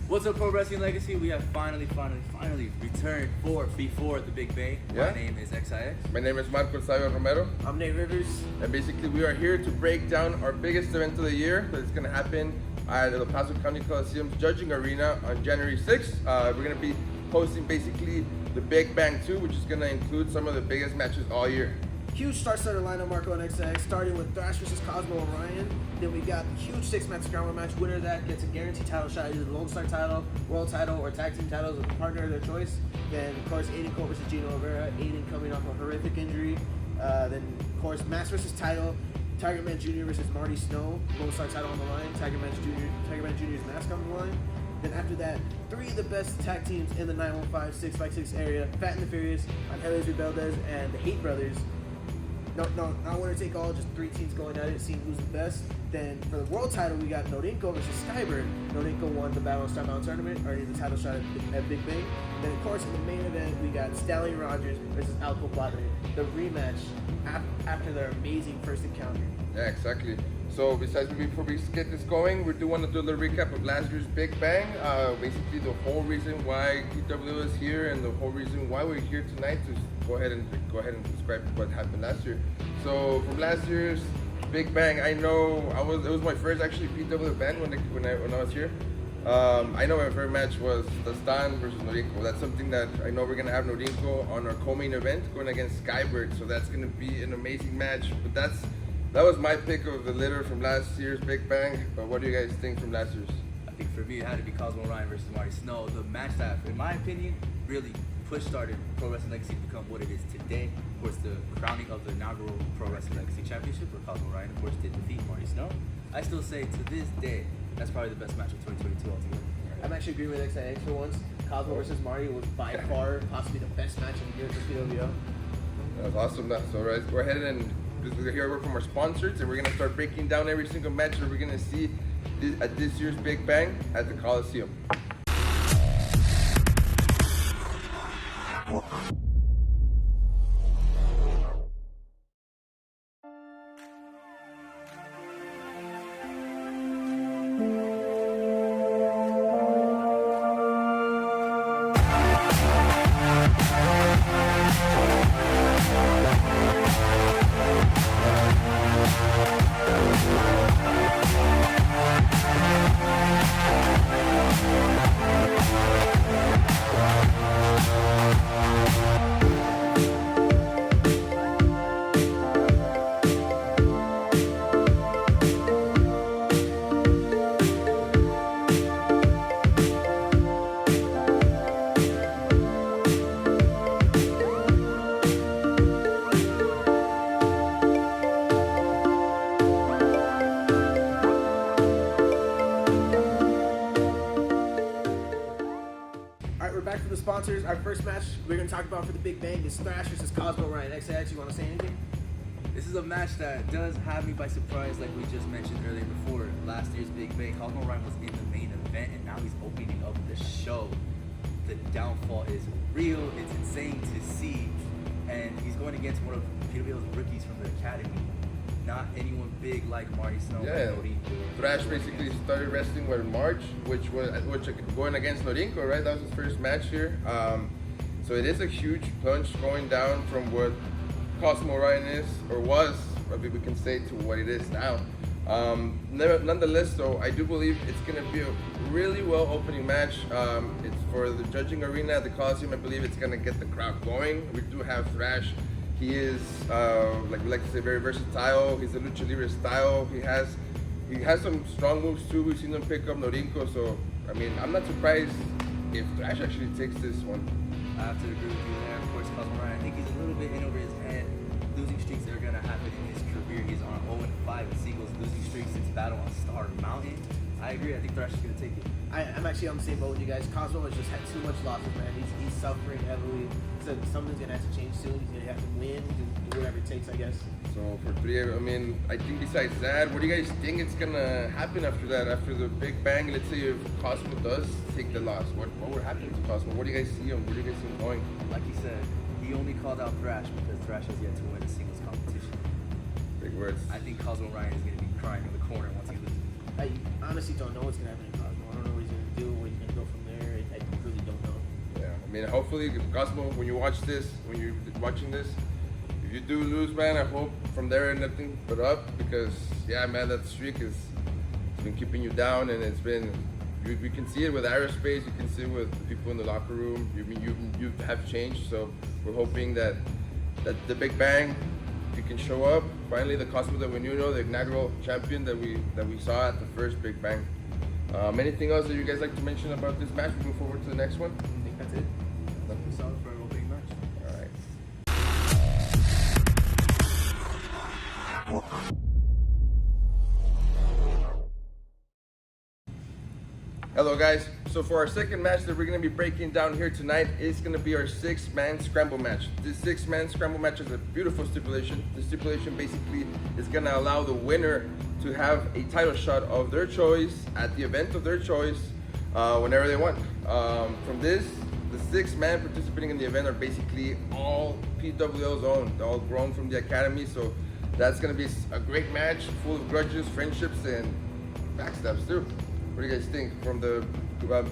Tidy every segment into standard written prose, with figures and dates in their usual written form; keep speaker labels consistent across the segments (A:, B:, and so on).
A: What's up, Pro Wrestling Legacy? We have finally returned before the Big Bang.
B: Yeah.
A: My name is XIX.
B: My name is Marco Romero.
C: I'm Nate Rivers.
B: And basically we are here to break down our biggest event of the year that's going to happen at the El Paso County Coliseum's Judging Arena on January 6th. We're going to be hosting basically the Big Bang 2, which is going to include some of the biggest matches all year.
C: Huge star-studded lineup, Marco and XX, starting with Thrashers versus Cosmo and Ryan. Then we got the huge 6-man scramble match. Winner of that gets a guaranteed title shot, either the Lone Star title, World title, or tag team titles with a partner of their choice. Then, of course, Aiden Cole versus Gino Rivera. Aiden coming off a horrific injury. Then, of course, Max versus title. Tiger Man Jr. versus Marty Snow. Lone Star title on the line. Tiger Man Jr.'s mask on the line. Then after that, 3 of the best tag teams in the 915 6x6 area. Fat and the Furious, Angeles Rebeldes, and the Hate Brothers. No, not winner take all, just 3 teams going at it, seeing who's the best. Then for the world title, we got Nodinko versus Skybird. Nodinko won the Battle of Star Mountain Tournament, earning the title shot at Big Bang. Then of course in the main event, we got Stallion Rogers versus Alco Padre, the rematch after their amazing first encounter.
B: Yeah, exactly. So before we get this going, we do want to do a little recap of last year's Big Bang. Basically the whole reason why PW is here and the whole reason why we're here tonight to go ahead and describe what happened last year. So from last year's Big Bang, I know it was my first actually PW event when I was here. I know my favorite match was the Stan versus Nodinko. That's something that I know we're gonna have Nodinko on our co-main event going against Skybird. So that's gonna be an amazing match. But that was my pick of the litter from last year's Big Bang. But what do you guys think from last year's?
A: I think for me, it had to be Cosmo Ryan versus Marty Snow. The match that, in my opinion, really started Pro Wrestling Legacy to become what it is today. Of course, the crowning of the inaugural Pro Wrestling Legacy Championship, where Cosmo Ryan, of course, did defeat Marty Snow. I still say, to this day, that's probably the best match of 2022 altogether.
C: I'm actually agreeing with XIX for once. Cosmo versus Marty was by far possibly the best match of the year for PWO.
B: That was awesome. So right, go ahead and hear a word from our sponsors, and we're gonna start breaking down every single match that we're gonna see at this year's Big Bang at the Coliseum.
C: Back to the sponsors. Our first match we're going to talk about for the Big Bang is Thrashers versus Cosmo Ryan. XX, you want to say anything?
A: This is a match that does have me by surprise, like we just mentioned earlier before. Last year's Big Bang, Cosmo Ryan was in the main event, and now he's opening up the show. The downfall is real. It's insane to see, and he's going against one of PWO's rookies from the academy. Not anyone big like Marty Snow.
B: Yeah, Thrash basically started wrestling in March, which going against Nodinko, right? That was his first match here. So it is a huge punch going down from what Cosmo Ryan is, or was, maybe we can say, to what it is now. Nonetheless, though, I do believe it's going to be a really well opening match. It's for the Judging Arena at the Coliseum. I believe it's going to get the crowd going. We do have Thrash. He is, like we like to say, very versatile. He's a lucha libre style. He has some strong moves too. We've seen him pick up Nodinko. So, I mean, I'm not surprised if Thrash actually takes this one.
A: I have to agree with you there. Of course, Cosmo Ryan, I think he's a little bit in over his head. Losing streaks that are going to happen in his career. He's on 0-5 in singles losing streaks since Battle on Star Mountain. I agree. I think Thrash is going to take it.
C: I'm actually on the same boat with you guys. Cosmo has just had too much losses, man. He's suffering heavily. So something's going to have to change soon. He's going to have to win, do whatever it takes, I guess.
B: So for 3, I mean, I think besides that, what do you guys think it's going to happen after that? After the Big Bang, let's say if Cosmo does take the loss, what would happen to Cosmo? Where do you guys see him? Where do you guys see him going?
A: Like you said, he only called out Thrash because Thrash has yet to win a singles competition.
B: Big words.
A: I think Cosmo Ryan is going to be crying in the corner once he loses.
C: I honestly don't know what's going to happen to Cosmo. I don't know what he's going to do, where he's going to go
B: mean, hopefully, Cosmo, when you watch this, when you're watching this, if you do lose, man, I hope from there nothing but up, because yeah, man, that streak it's been keeping you down, and it's been you can see it with aerospace, you can see it with the people in the locker room. You have changed, so we're hoping that the Big Bang, you can show up. Finally, the Cosmo that we knew, the inaugural champion that we saw at the first Big Bang. Anything else that you guys like to mention about this match? We move forward to the next one.
A: I think that's it. Nothing solid for an opening match.
B: All right. Hello guys, so for our second match that we're going to be breaking down here tonight is going to be our 6-man scramble match. This 6-man scramble match is a beautiful stipulation. The stipulation basically is going to allow the winner to have a title shot of their choice at the event of their choice whenever they want. From this, the 6 men participating in the event are basically all PWL's own. They're all grown from the academy, so that's going to be a great match full of grudges, friendships, and backstabs too. What do you guys think? From the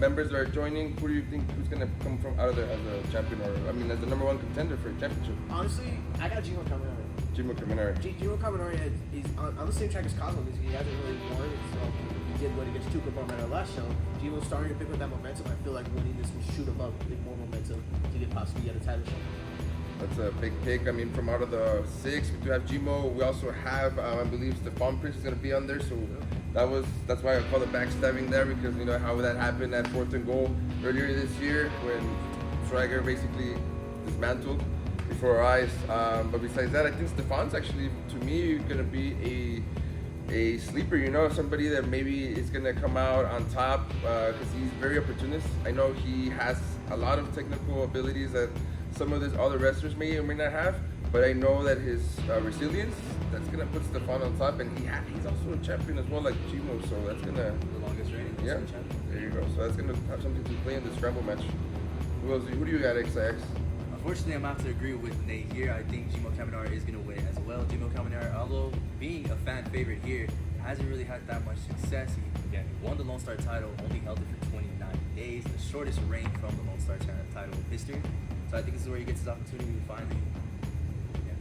B: members that are joining, who do you think who's gonna come from out of there as a champion, or I mean, as the #1 contender for a championship?
C: Honestly, I got Gino Caminari.
B: Gino Caminari.
C: Gino Caminari is on the same track as Cosmo because he hasn't really won, so he did win against Tuca Bomb at our last show. Gino's starting to pick up that momentum. I feel like winning this will shoot him up with more momentum to get possibly get a title shot.
B: That's a big pick. I mean, from out of the 6, we do have Gmo. We also have, I believe, Stephon Prince is gonna be on there. So that's why I call it backstabbing there, because you know how that happened at 4th and goal earlier this year when Schreiger basically dismantled before our eyes. But besides that, I think Stephon's actually, to me, gonna be a sleeper. You know, somebody that maybe is gonna come out on top because he's very opportunist. I know he has a lot of technical abilities that some of these other wrestlers may or may not have, but I know that his resilience, that's gonna put Stephon on top, and he's also a champion as well, like Chimo, so that's gonna
A: The longest reigning.
B: yeah. There you go. So that's gonna have something to play in the scramble match. Who do you got, XX?
A: Unfortunately, I'm going to have to agree with Nate here. I think Gino Caminari is going to win as well. Gino Caminari, although being a fan favorite here, hasn't really had that much success. He won the Lone Star title, only held it for 29 days, the shortest reign from the Lone Star title in history. So I think this is where he gets his opportunity to finally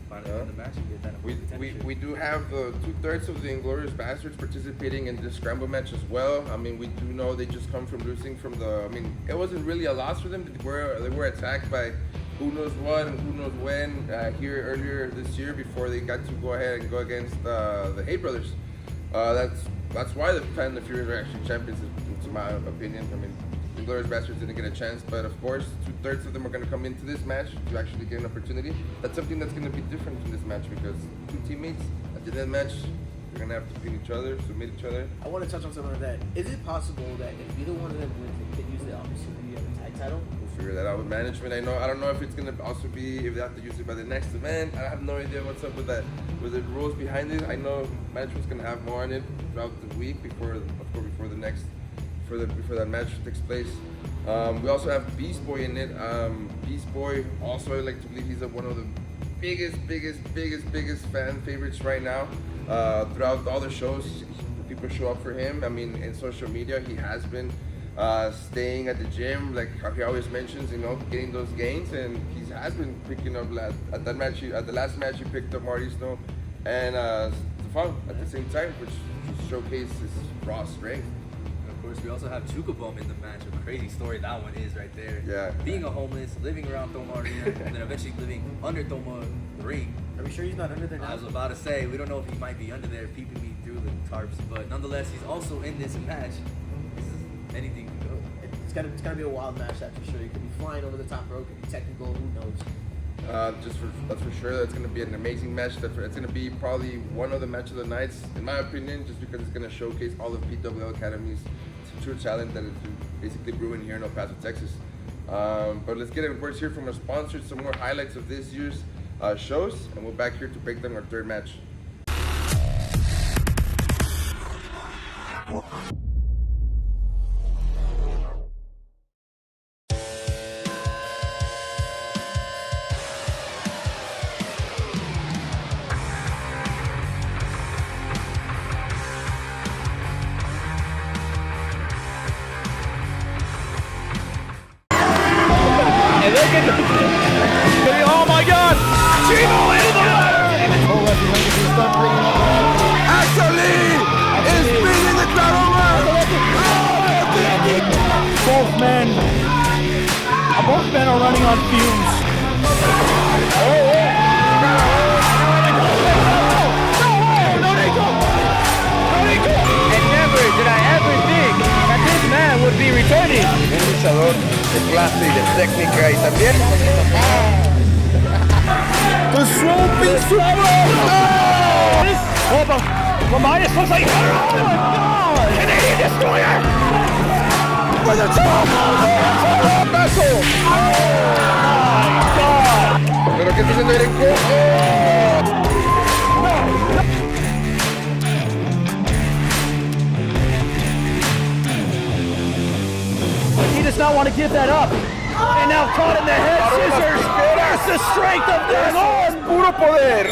A: win the match and get that
B: We do have 2/3 of the Inglorious Bastards participating in this scramble match as well. I mean, we do know they just come from losing from the. I mean, it wasn't really a loss for them. They were attacked by who knows what and who knows when here earlier this year before they got to go ahead and go against the Hay Brothers. That's why the Fat and the Furious are actually champions, in my opinion. I mean, the Glorious Bastards didn't get a chance, but of course, 2/3 of them are going to come into this match to actually get an opportunity. That's something that's going to be different from this match, because 2 teammates at the end of the match, they're going to have to beat each other, submit each other.
C: I want to touch on something like that. Is it possible that if either one of them wins, they could use the opportunity of a tag title?
B: We'll figure that out with management. I don't know if it's going to also be, if they have to use it by the next event. I have no idea what's up with that, with the rules behind it. I know management's going to have more on it throughout the week before the next. Before that match takes place. We also have Beast Boy in it. Beast Boy, also I like to believe he's one of the biggest fan favorites right now. Throughout all the shows, people show up for him. I mean, in social media, he has been staying at the gym, like how he always mentions, you know, getting those gains, and he has been picking up at the last match he picked up Marty Snow and Stephon at the same time, which showcased his raw strength.
A: Of course, we also have Chukabum in the match. A crazy story that one is right there.
B: Yeah.
A: Being a homeless, living around Thoma Arena, and then eventually living under Thoma Ring.
C: Are we sure he's not under there now?
A: I was about to say, we don't know if he might be under there peeping me through the tarps, but nonetheless, he's also in this match. Anything can go.
C: It's gotta be a wild match, that's for sure. He could be flying over the top rope, could be technical, who knows?
B: That's for sure. That's going to be an amazing match. It's going to be probably one of the match of the nights, in my opinion, just because it's going to showcase all of PWL Academy's true talent that is basically brewing here in El Paso, Texas. But let's get words here from our sponsors, some more highlights of this year's shows, and we're back here to break down our third match.
D: Oh my God! Gino into the
B: Actually, is beating the crowd over.
D: Both men are running on fumes. And never did I ever think that this man would be returning.
B: Un luchador de clase y de técnica y también.
D: The swooping super! Oh, Elias looks like, oh my God! Canadian Destroyer! For the top!
B: ¡Paso!
D: Oh my God!
B: ¿Pero qué está haciendo Aiden Cole?
D: He does not want to give that up. And now caught in the head scissors. There's the strength of their Lord.
B: Puro poder.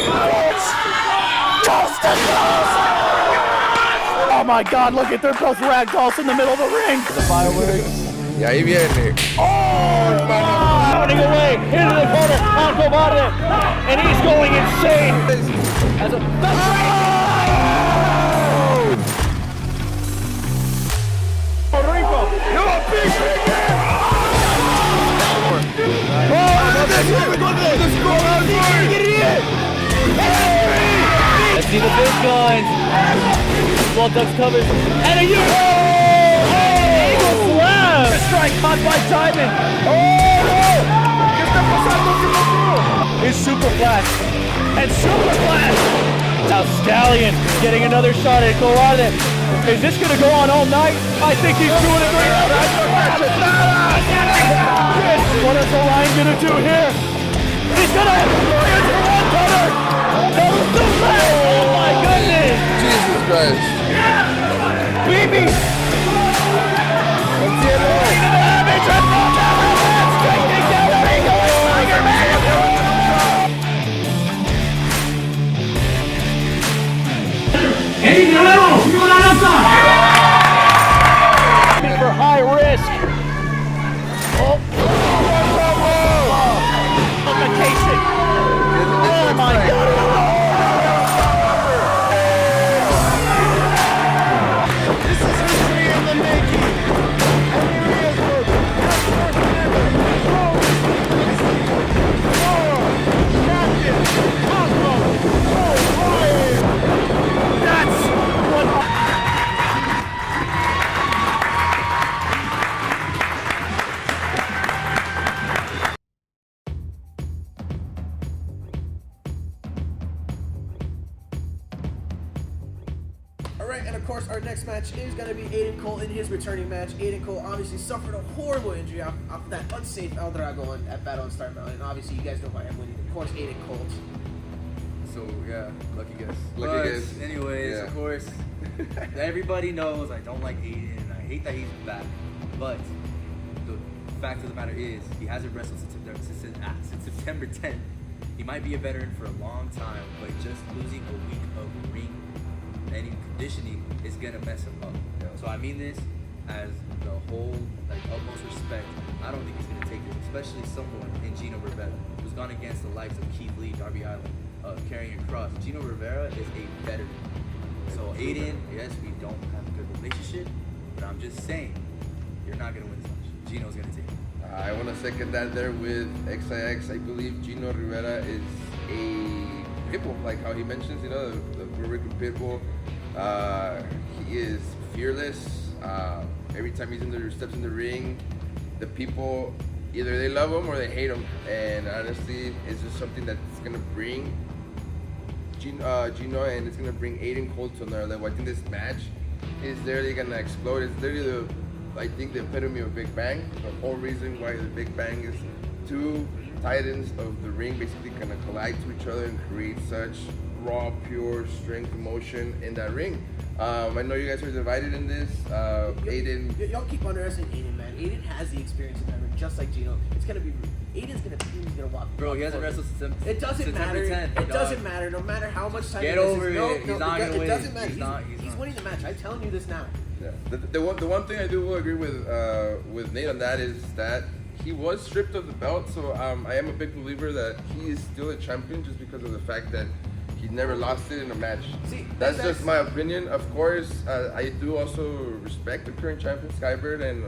D: Oh my God, look at they're both ragdolls in the middle of the ring. The fireworks.
B: Y ahí viene.
D: Running away into the corner on Cobarde. And he's going insane. As a Rico. You're a big Let's see the big guns. Well, Ducks covers. And a Eagle slam. The strike caught by Diamond. His super flash. And super flash. Now Stallion getting another shot at Cobarde. Is this going to go on all night? I think he's doing it right now. What is the line going to do here? He's going to have a one cutter. Oh my goodness.
B: Jesus Christ.
D: Baby. For high risk. Oh. Vacation. Oh my God. This is history in the making. Captain Cosmo. That's what.
C: Alright, and of course our next match is going to be Aiden Cole in his returning match. Aiden Cole obviously suffered a horrible injury off that unsafe El Dragon at Battle on Star Mountain. Obviously you guys know why I'm winning. Of course Aiden Cole.
A: So yeah, lucky guess.
B: Lucky guess.
A: Anyways,
B: Yeah.
A: of course, everybody knows I don't like Aiden and I hate that he's back. But the fact of the matter is, he hasn't wrestled since September 10th. He might be a veteran for a long time, but just losing a week of ring and conditioning is gonna mess him up.
B: Yeah.
A: So I mean this as the whole utmost respect. I don't think he's gonna take this, especially someone in Gino Rivera who's gone against the likes of Keith Lee, Darby Allin, Karrion Kross. Gino Rivera is a veteran. So Aiden, yes, we don't have a good relationship, but I'm just saying, you're not gonna win this match. Gino's gonna take it.
B: I want to second that there with XIX. I believe Gino Rivera is a pitbull, like how he mentions, the Puerto Rican pitbull. He is fearless. Every time steps in the ring, the people, either they love him or they hate him. And honestly, it's just something that's going to bring Gino and it's going to bring Aiden Cole to another level. I think this match is literally going to explode. It's literally I think the epitome of Big Bang. The whole reason why the Big Bang is two titans of the ring basically kind of collide to each other and create such raw, pure strength, emotion in that ring. I know you guys are divided in this. Aiden.
C: Y'all keep underestimating Aiden, man. Aiden has the experience in that ring, just like Gino. It's gonna be. Aiden's gonna walk.
A: Bro, he hasn't wrestled since
C: It doesn't matter.
A: September 10th.
C: It doesn't matter. No matter how much time.
A: Get
C: he misses.
A: over it.
C: No,
A: He's not gonna win.
C: It doesn't matter.
A: He's not
C: winning the match. I'm telling you this now.
B: Yeah. The one thing I do will agree with Nate on that is that he was stripped of the belt, so I am a big believer that he is still a champion just because of the fact that he never lost it in a match.
C: See,
B: that's just my opinion. Of course, I do also respect the current champion, Skybird, and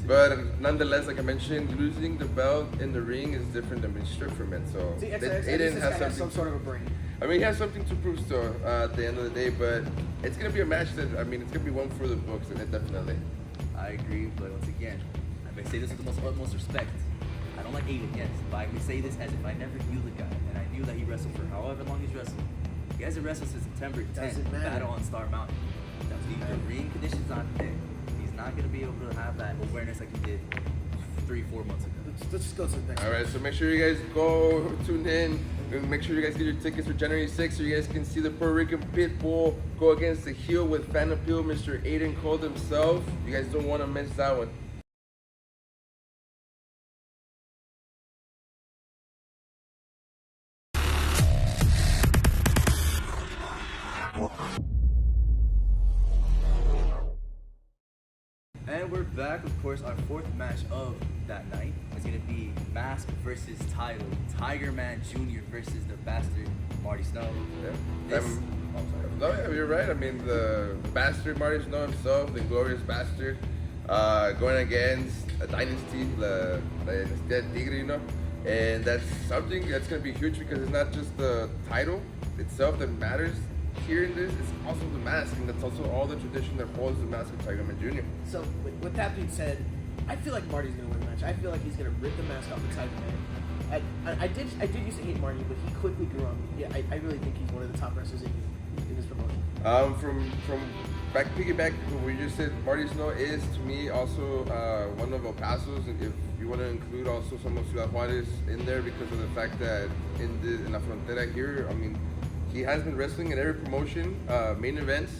B: but nonetheless, like I mentioned, losing the belt in the ring is different than being stripped from it. So
C: See,
B: Aiden has
C: some sort of a brain.
B: I mean, he has something to prove still at the end of the day, but it's gonna be a match that, I mean, it's gonna be one for the books, and it definitely.
A: I agree, but once again, I may say this with the most utmost respect. I don't like Aiden, yes, but I may say this as if I never knew the guy, and I knew that he wrestled for however long he's wrestled. He hasn't wrestled since September 10th,
C: Doesn't matter.
A: Battle on Star Mountain. The ring conditions not there. He's not gonna be able to have that awareness like he did 3-4 months ago.
C: Let's just go to the next.
B: All right, so make sure you guys go tune in. Make sure you guys get your tickets for January 6th so you guys can see the Puerto Rican Pitbull go against the heel with fan appeal, Mr. Aiden Cole himself. You guys don't want to miss that one.
A: And we're back. Of course, our fourth match of that night is going to be Mask versus Title. Tiger Man Jr. versus the Bastard Marty Snow.
B: Yeah.
A: This,
B: No, yeah, you're right. I mean, the bastard Marty Snow himself, the glorious bastard, going against a dynasty, la Dinastía Tigre, you know? And that's something that's going to be huge because it's not just the title itself that matters here in this, it's also the mask, and that's also all the tradition that holds the mask of Tiger Man Jr.
C: So with that being said, I feel like Marty's gonna win the match. I feel like he's gonna rip the mask off the Tiger Man. I did used to hate Marty, but he quickly grew on me. Yeah, I really think he's one of the top wrestlers in this promotion.
B: From piggyback what we just said, Marty Snow is to me also one of El Paso's, and if you want to include also some of Ciudad Juarez in there because of the fact that in La Frontera here, I mean, he has been wrestling in every promotion, main events,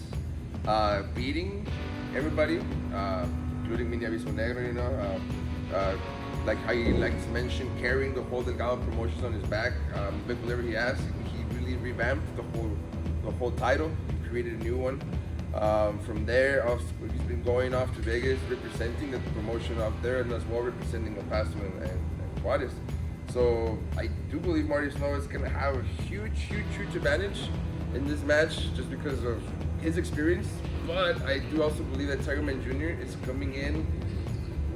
B: beating everybody, including Mini Aviso Negro, you know, like how he likes to mention, carrying the whole Delgado promotions on his back. Big whatever he has, he really revamped the whole title, he created a new one. From there, he's been going off to Vegas, representing the promotion out there, and as well representing El Paso and Juarez. So I do believe Marty Snow is going to have a huge advantage in this match just because of his experience. But I do also believe that Tiger Man Jr. is coming in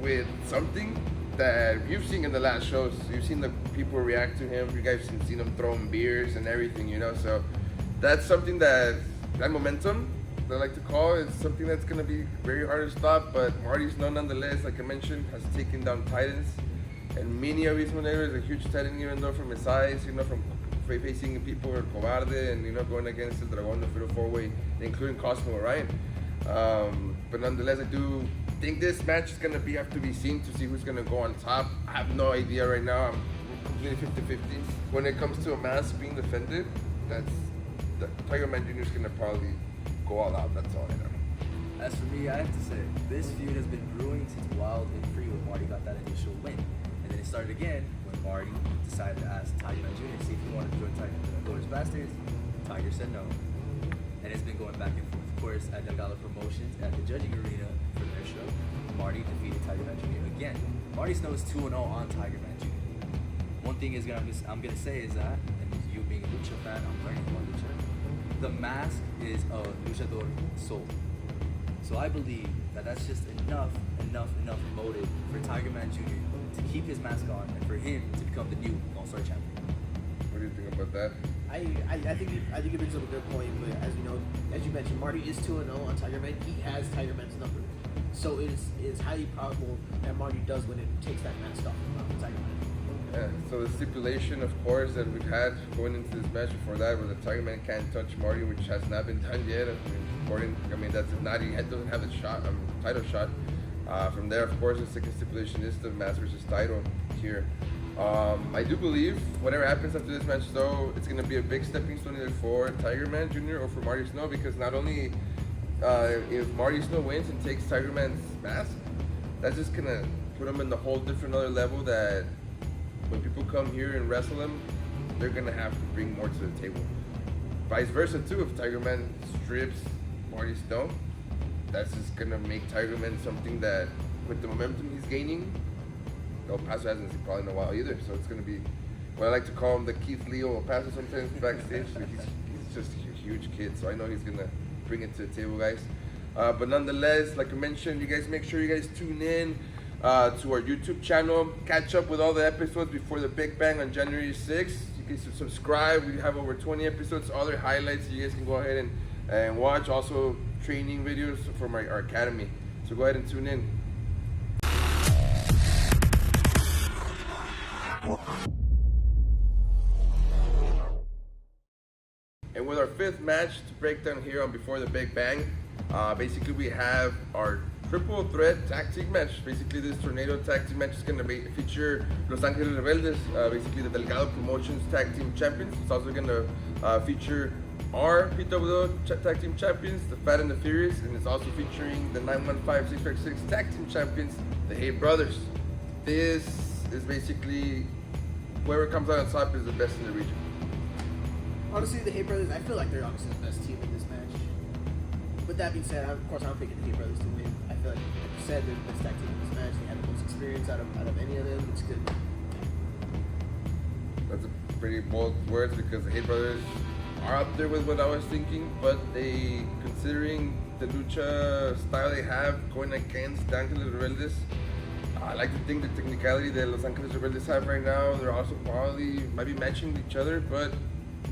B: with something that you've seen in the last shows. You've seen the people react to him. You guys have seen him throwing beers and everything, you know. So that's something that momentum, I like to call, is something that's going to be very hard to stop. But Marty Snow, nonetheless, like I mentioned, has taken down Titans. And Mini Aviso Negro is a huge titan, even though from his size, you know, from facing people like Cobarde and, you know, going against the Dragon, the Fatal 4-Way, including Cosmo and Ryan. But nonetheless, I do think this match is going to have to be seen to see who's going to go on top. I have no idea right now. I'm completely 50-50. When it comes to a mask being defended, Tiger Man Jr. is going to probably go all out. That's all I know.
A: As for me, I have to say, this feud has been brewing since Wild and Free when Marty got that initial win. And then it started again when Marty decided to ask Tiger Man Jr. to see if he wanted to join Glorious Bastards. Tiger said no. And it's been going back and forth. Of course, at Delgado Promotions, at the judging arena for their show, Marty defeated Tiger Man Jr. again. Marty Snow is 2-0 on Tiger Man Jr. One thing I'm gonna say is that, and you being a lucha fan, I'm learning about lucha. The mask is a luchador soul. So I believe that that's just enough motive for Tiger Man Jr. to keep his mask on and for him to become the new All-Star champion.
B: What do you think about that?
C: I think he brings up a good point, but as you know, as you mentioned, Marty is 2-0 on Tiger Man. He has Tiger Man's number, so it is highly probable that Marty does win it and takes that mask off of Tiger Man.
B: Yeah, so the stipulation, of course, that we've had going into this match before that was that Tiger Man can't touch Marty, which has not been done yet. That's not, he doesn't have the shot, title shot. From there, of course, the second stipulation is the Mask versus title here. I do believe whatever happens after this match, though, it's going to be a big stepping stone either for Tiger Man Jr. or for Marty Snow, because not only if Marty Snow wins and takes Tiger Man's mask, that's just going to put him in the whole different other level that when people come here and wrestle him, they're going to have to bring more to the table. Vice versa, too, if Tiger Man strips Marty Snow, that's just going to make Tiger Man something that, with the momentum he's gaining, El Paso hasn't seen probably in a while either. So it's gonna be what I like to call him the Keith Lee of El Paso sometimes backstage. He's just a huge kid, so I know he's gonna bring it to the table, guys. But nonetheless, like I mentioned, you guys make sure you guys tune in to our YouTube channel. Catch up with all the episodes before the Big Bang on January 6th. You can subscribe. We have over 20 episodes, other highlights you guys can go ahead and watch. Also training videos from our academy. So go ahead and tune in. And with our fifth match to break down here on Before the Big Bang, basically we have our triple threat tag team match. Basically this tornado tag team match is going to feature Los Angeles Rebeldes, basically the Delgado Promotions tag team champions. It's also going to feature our PWO tag team champions, the Fat and the Furious, and it's also featuring the 915-656 tag team champions, the Hate Brothers. This is basically whoever comes out on top is the best in the region.
C: Honestly, the Hate Brothers, I feel like they're honestly the best team in this match. With that being said, of course, I'm picking the Hate Brothers to win. I feel like you said, they're the best tag team in this match. They have the most experience out of any of them. It's good.
B: That's a pretty bold words because the Hate Brothers are up there with what I was thinking, but considering the lucha style they have going against the Angeles Rebeldes, I like to think the technicality that Los Angeles Rebeldes have right now, they're also probably might be matching each other, but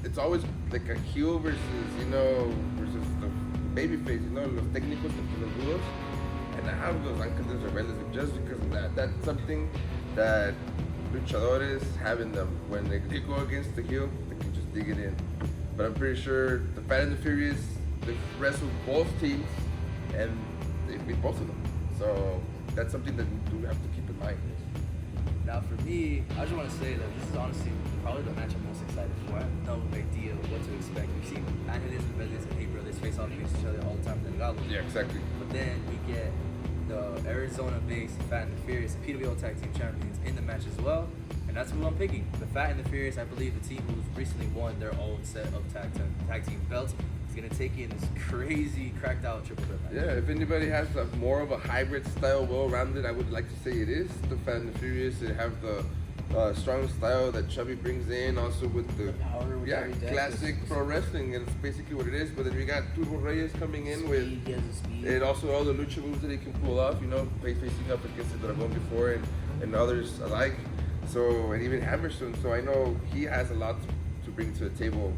B: it's always like a heel versus the baby face, los técnicos contra los duros. And I have Los Angeles Rebeldes just because of that. That's something that luchadores have in them. When they go against the heel, they can just dig it in. But I'm pretty sure the Fat and the Furious, they've wrestled both teams and they beat both of them. So that's something that we do have to keep in mind.
A: Now for me, I just want to say that this is honestly probably the match I'm most excited for. I have no idea what to expect. We've seen Angeles Rebeldes and Hate Brothers face off against each other all the time in Delgado.
B: Yeah, exactly.
A: But then we get the Arizona-based Fat and the Furious PWO Tag Team Champions in the match as well. And that's who I'm picking. The Fat and the Furious, I believe the team who's recently won their own set of tag team belts is going to take in this crazy, cracked out triple threat match.
B: Yeah, if anybody has more of a hybrid style, well-rounded, I would like to say it is the Fat and the Furious. They have the strong style that Chubby brings in, also with the
C: power with
B: classic pro wrestling, and it's basically what it is. But then we got Turbo Reyes coming in with
C: speed.
B: and also all the lucha moves that he can pull off, facing up against the Dragon before and others alike. So, and even Hammerstone, so I know he has a lot to bring to the table.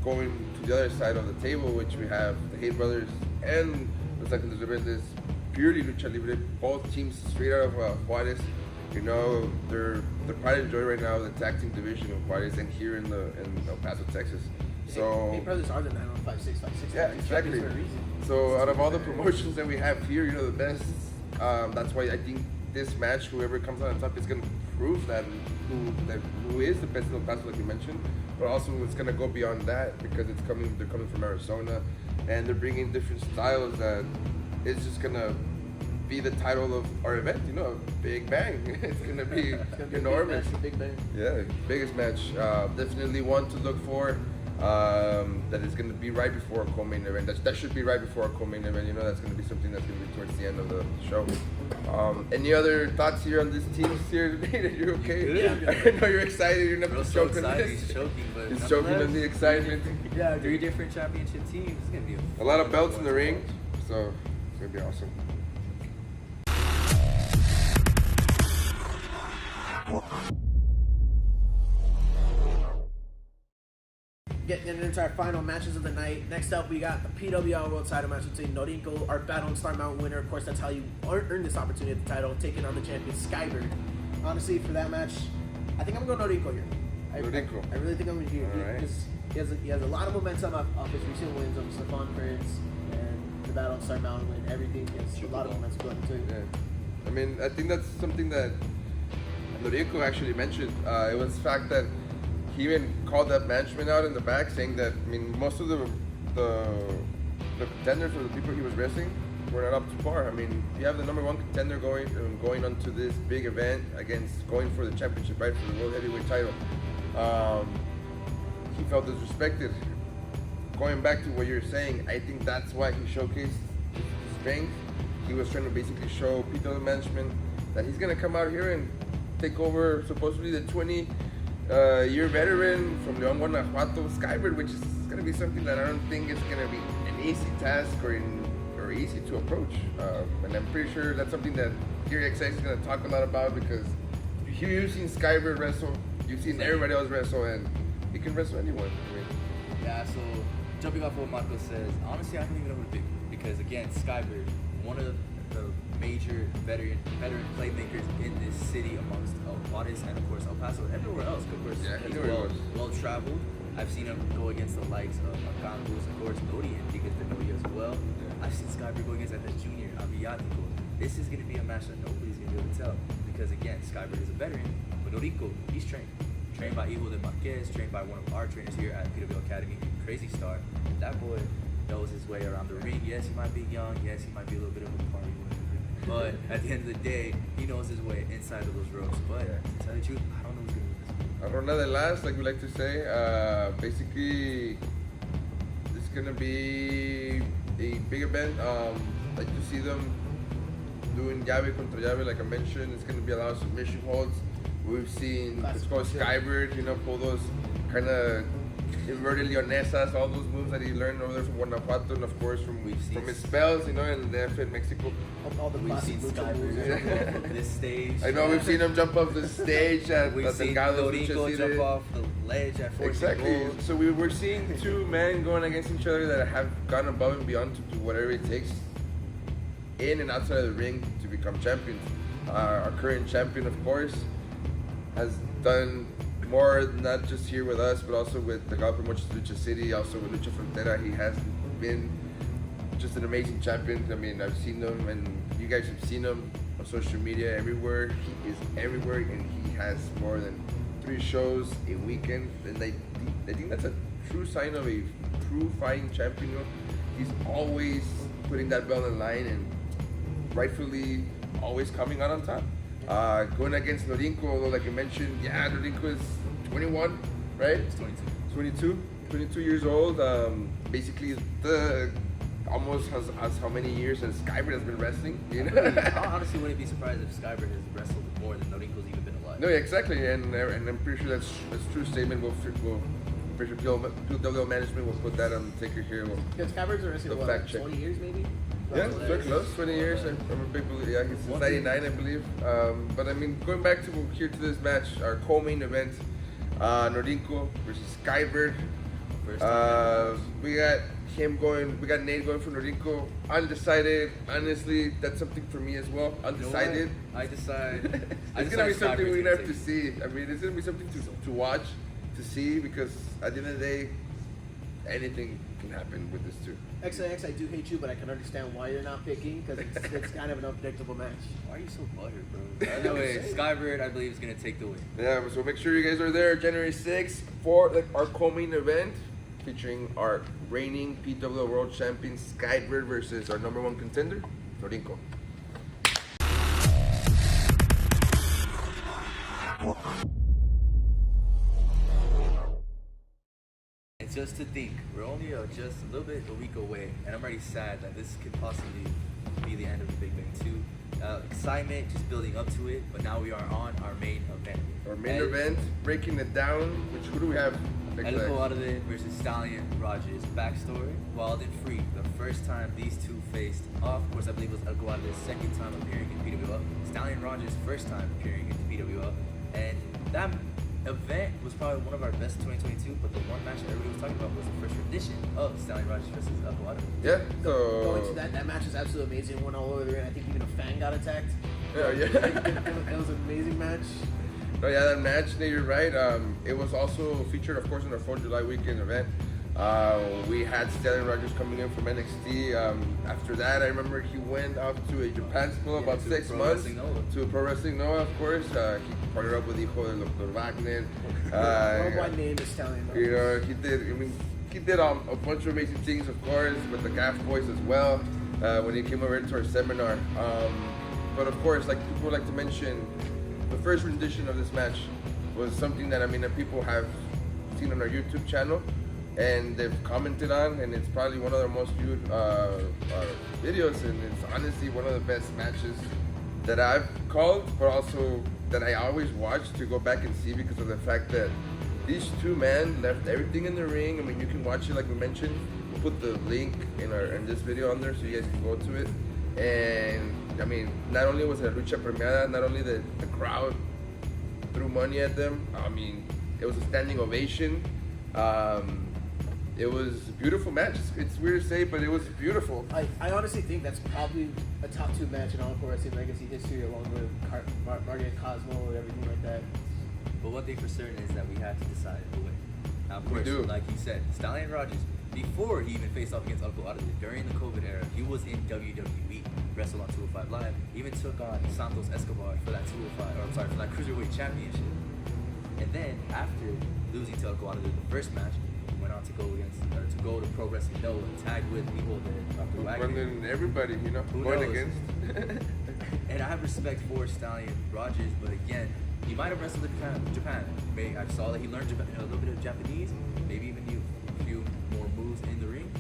B: Going to the other side of the table, which we have the Hate Brothers and Los Angeles Rebeldes, purely lucha libre, both teams straight out of Juarez. They're pride and joy right now of the tag team division of Juarez and here in El Paso, Texas. So
C: Hate Brothers are the 915-656.
B: yeah, exactly. So out of all the promotions that we have here, the best. That's why I think this match, whoever comes out on top, is going to prove that who is the best in El Paso, like you mentioned. But also, it's going to go beyond that because they're coming from Arizona, and they're bringing different styles that is just going to be the title of our event. Big Bang. It's going to be enormous.
C: Big Bang.
B: Yeah, biggest match. Definitely one to look for. That is going to be right before a co-main event. That should be right before a co-main event. That's going to be something that's going to be towards the end of the show. Any other thoughts here on this team here today? That you're okay?
A: Yeah.
B: I know you're excited. You're not
A: So
B: choking.
A: excited, he's choking, but
B: He's choking on the excitement.
A: Yeah, 3 different championship teams. It's gonna be
B: A lot of belts in the ring, so it's gonna be awesome.
C: Getting into our final matches of the night. Next up, we got the PWL World Title match between Norinco, our Battle on Star Mountain winner. Of course, that's how you earn this opportunity at the title, taking on the champion Skybird. Honestly, for that match, I think I'm going Norinco here. I really think I'm going to here because he has a lot of momentum off his recent wins of Stefan Prince and the Battle on Star Mountain win. Everything is a lot of momentum going into it.
B: Yeah. I mean, I think that's something that Norinco actually mentioned. It was the fact that he even called that management out in the back, saying that most of the contenders or the people he was wrestling were not up to par. I mean, you have the number one contender going onto this big event going for the championship, right, for the World Heavyweight title. He felt disrespected. Going back to what you're saying, I think that's why he showcased his strength. He was trying to basically show PW management that he's gonna come out here and take over supposedly the 20 year veteran from León, Guanajuato, Skybird, which is going to be something that I don't think is going to be an easy task or easy to approach. And I'm pretty sure that's something that Gear XX is going to talk a lot about, because you've seen Skybird wrestle, you've seen everybody else wrestle, and he can wrestle anyone. I mean,
A: Yeah, so jumping off what Marco says, honestly, I don't even know who to pick, because again, Skybird, one of the major veteran playmakers in this city amongst Juarez and of course El Paso, everywhere else. Of course,
B: Yeah,
A: he's
B: everywhere
A: well traveled. I've seen him go against the likes of Akangus, of course, Nodian, because they know you as well. I've seen Skybird go against the junior, Aviatico. This is going to be a match that nobody's going to be able to tell, because again, Skybird is a veteran, but Norico, he's trained by Hijo de Marquez, trained by one of our trainers here at PW Academy, Crazy Star. That boy knows his way around the ring. Yes, he might be young. Yes, he might be a little bit of a party winner. But at the end of the day, he knows his way inside of those ropes. But to tell you the truth, I don't know who's going to win this one.
B: Ronda de las, like we like to say, basically, this is going to be a big event. Like you see them doing llave contra llave, like I mentioned. It's going to be a lot of submission holds. We've seen, it's called Skybird, pull those kind of inverted leonesas, all those moves that he learned over there from Guanajuato, and of course from his spells, in the F in Mexico.
C: All the
A: We've seen Skybird jump off this stage.
B: I know, we've seen him jump off the stage at
A: We've seen Norico jump off the ledge at 14
B: Exactly.
A: gold.
B: So we're seeing two men going against each other that have gone above and beyond to do whatever it takes in and outside of the ring to become champions. Our current champion, of course, has done more, not just here with us, but also with the God Promotions Lucha City, also with Lucha Frontera. He has been just an amazing champion. I mean, I've seen him, and you guys have seen him on social media everywhere. He is everywhere, and he has more than 3 shows a weekend. And I think that's a true sign of a true fighting champion. He's always putting that belt in line and rightfully always coming out on top. Going against Norinco, although like you mentioned, Norinco is 21, right?
A: It's 22.
B: 22 years old. Basically, almost has how many years as Skybird has been wrestling.
A: I honestly wouldn't be surprised if Skybird has wrestled more than Norinco's even been alive.
B: No, exactly, and I'm pretty sure that's a true statement. We'll pretty sure PW management will put that on the ticker here.
C: Because Skybird's been wrestling,
B: The
C: what,
B: fact
C: like
B: check.
C: 20 years maybe?
B: Yeah, so close, 20 years. I'm a big believer. Yeah, he's since 99, I believe. But I mean, going back to here to this match, our co-main event, Norinco versus Skybird. We got Nate going for Norinco. Undecided. Honestly, that's something for me as well. Undecided.
A: I decide.
B: It's gonna be something we're gonna have to see. I mean, it's gonna be something to watch, to see, because at the end of the day, anything can happen with this too.
C: XIX, I do hate you, but I can understand why you're not picking, because it's kind of an unpredictable match.
A: Why are you so buttered, bro? Anyway, Skybird, I believe, is gonna take the win.
B: Yeah, so make sure you guys are there January 6th for our co-main event featuring our reigning PW World Champion Skybird versus our #1 contender, Norinco.
A: And just to think, we're only just a little bit a week away, and I'm already sad that this could possibly be the end of the Big Bang 2. Excitement, just building up to it, but now we are on our main event.
B: Our main event, breaking it down, who do we have?
A: Aiden Cole versus Stallion Rogers. Backstory: Wild and Free, the first time these two faced off. Of course, I believe it was Aguada's second time appearing in PWL. Stallion Rogers' first time appearing in PWL. And that event was probably one of our best in 2022, but the one match that everybody was talking about was the first rendition of Stallion Rogers versus Aguada.
B: Yeah,
C: Going to
B: so...
C: that match is absolutely amazing. Went all over the ring. I think even a fan got attacked.
B: Yeah.
C: It was an amazing match.
B: No, yeah, that match, Nate, you're right. It was also featured, of course, in our 4th of July weekend event. We had Stallion Rogers coming in from NXT. After that, I remember he went off to a Japan school about 6 months. To Pro Wrestling Noah, of course. He partnered up with Hijo de Dr. Wagner.
C: Worldwide name is Stallion Rogers.
B: He did a bunch of amazing things, of course, with the Gaff Boys as well, when he came over to our seminar. But of course, like people like to mention, the first rendition of this match was something that people have seen on our YouTube channel and they've commented on, and it's probably one of their most viewed videos, and it's honestly one of the best matches that I've called, but also that I always watch to go back and see because of the fact that these two men left everything in the ring. I mean, you can watch it like we mentioned. We'll put the link in this video on there so you guys can go to it. And I mean, not only was it a lucha premiada, not only the crowd threw money at them. I mean, it was a standing ovation. It was a beautiful match. It's weird to say, but it was beautiful.
C: I honestly think that's probably a top 2 match in Encore Wrestling Legacy history, along with Marty and Cosmo and everything like that.
A: But one thing for certain is that we have to decide who wins. Now, of
B: We
A: course,
B: do.
A: like he said, Stallion Rogers, before he even faced off against Uncle Odyssey, during the COVID era, he was in WWE, wrestled on 205 Live, even took on Santos Escobar for that for that Cruiserweight Championship. And then, after losing to Uncle Odyssey the first match, went on to go to Pro Wrestling Noah and tag with Evil and Dr. Wagner.
B: Running everybody, you know,
A: Who
B: going
A: knows?
B: against.
A: And I have respect for Stallion Rogers, but again, he might have wrestled in Japan. I saw that he learned a little bit of Japanese, maybe even knew a few more moves in the ring.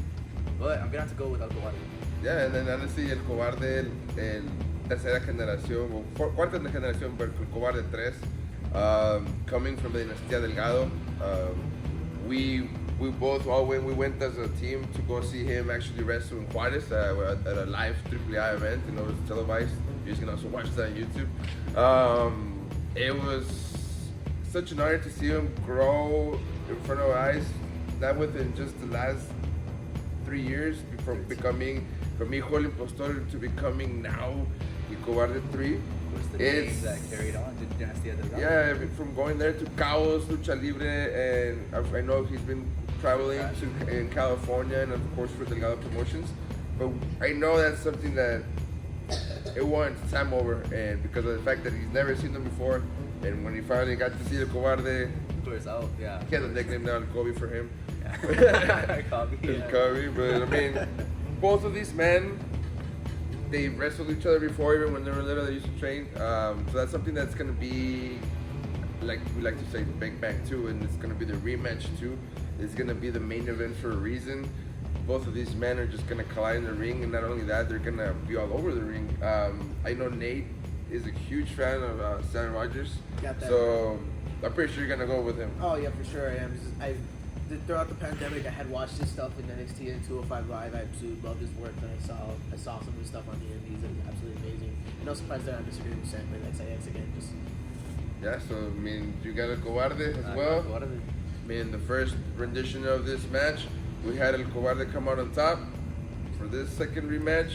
A: But I'm gonna have to go with Uncle Odyssey.
B: Yeah, and then honestly, el cobarde, el tercera generación, o cuarta generación, pero el cobarde 3, coming from the Dinastía Delgado. We both all went. We went as a team to go see him actually wrestle in Juarez at a live AAA event. You know, it was televised. You can also watch that on YouTube. It was such an honor to see him grow in front of our eyes. Not within just the last 3 years, from becoming from Hijo el Impostor to becoming now El Cobarde 3.
A: Of course, the names that carried on to Dinastía Delgado.
B: Yeah, I mean, from going there to Caos, Lucha Libre, and I know he's been traveling in California and of course for Delgado Promotions. But I know that's something that it wants time over, and because of the fact that he's never seen them before, and when he finally got to see El Cobarde,
A: Of course, yeah.
B: he has a nickname now, El Kobe, for him.
A: Yeah. Kobe,
B: El
A: yeah.
B: Kobe, but I mean, both of these men, they wrestled each other before, even when they were little, they used to train. So that's something that's going to be, like we like to say, the Big Bang 2, and it's going to be the rematch 2. It's going to be the main event for a reason. Both of these men are just going to collide in the ring, and not only that, they're going to be all over the ring. I know Nate is a huge fan of Stan Rogers,
C: Got that.
B: so I'm pretty sure you're going to go with him.
C: Oh yeah, for sure I am. Throughout the pandemic, I had watched his stuff in NXT and 205 Live. I absolutely loved his work, and I saw some of his stuff on the Indies. It was absolutely amazing. And no surprise there, I'm disagreeing with Sam with XIX again. Just
B: Yeah, so I mean, you got El Cobarde as
A: I
B: well.
A: got Cobarde.
B: I mean, the first rendition of this match, we had El Cobarde come out on top. For this second rematch,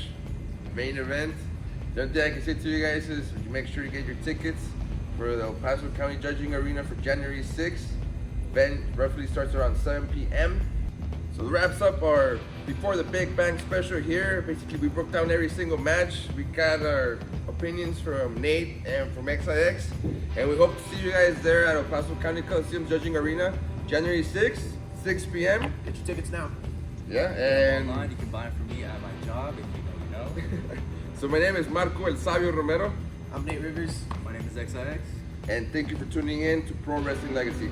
B: main event, the only thing I can say to you guys is you make sure you get your tickets for the El Paso County Judging Arena for January 6th. Event roughly starts around 7 p.m. So that wraps up our Before the Big Bang special here. Basically, we broke down every single match. We got our opinions from Nate and from XIX. And we hope to see you guys there at El Paso County Coliseum Judging Arena, January 6th, 6 p.m.
C: get your tickets now.
B: Yeah, and
A: Online, you can buy them from me at my job if you know.
B: so my name is Marco El Sabio Romero.
C: I'm Nate Rivers.
A: My name is XIX.
B: And thank you for tuning in to Pro Wrestling Legacy.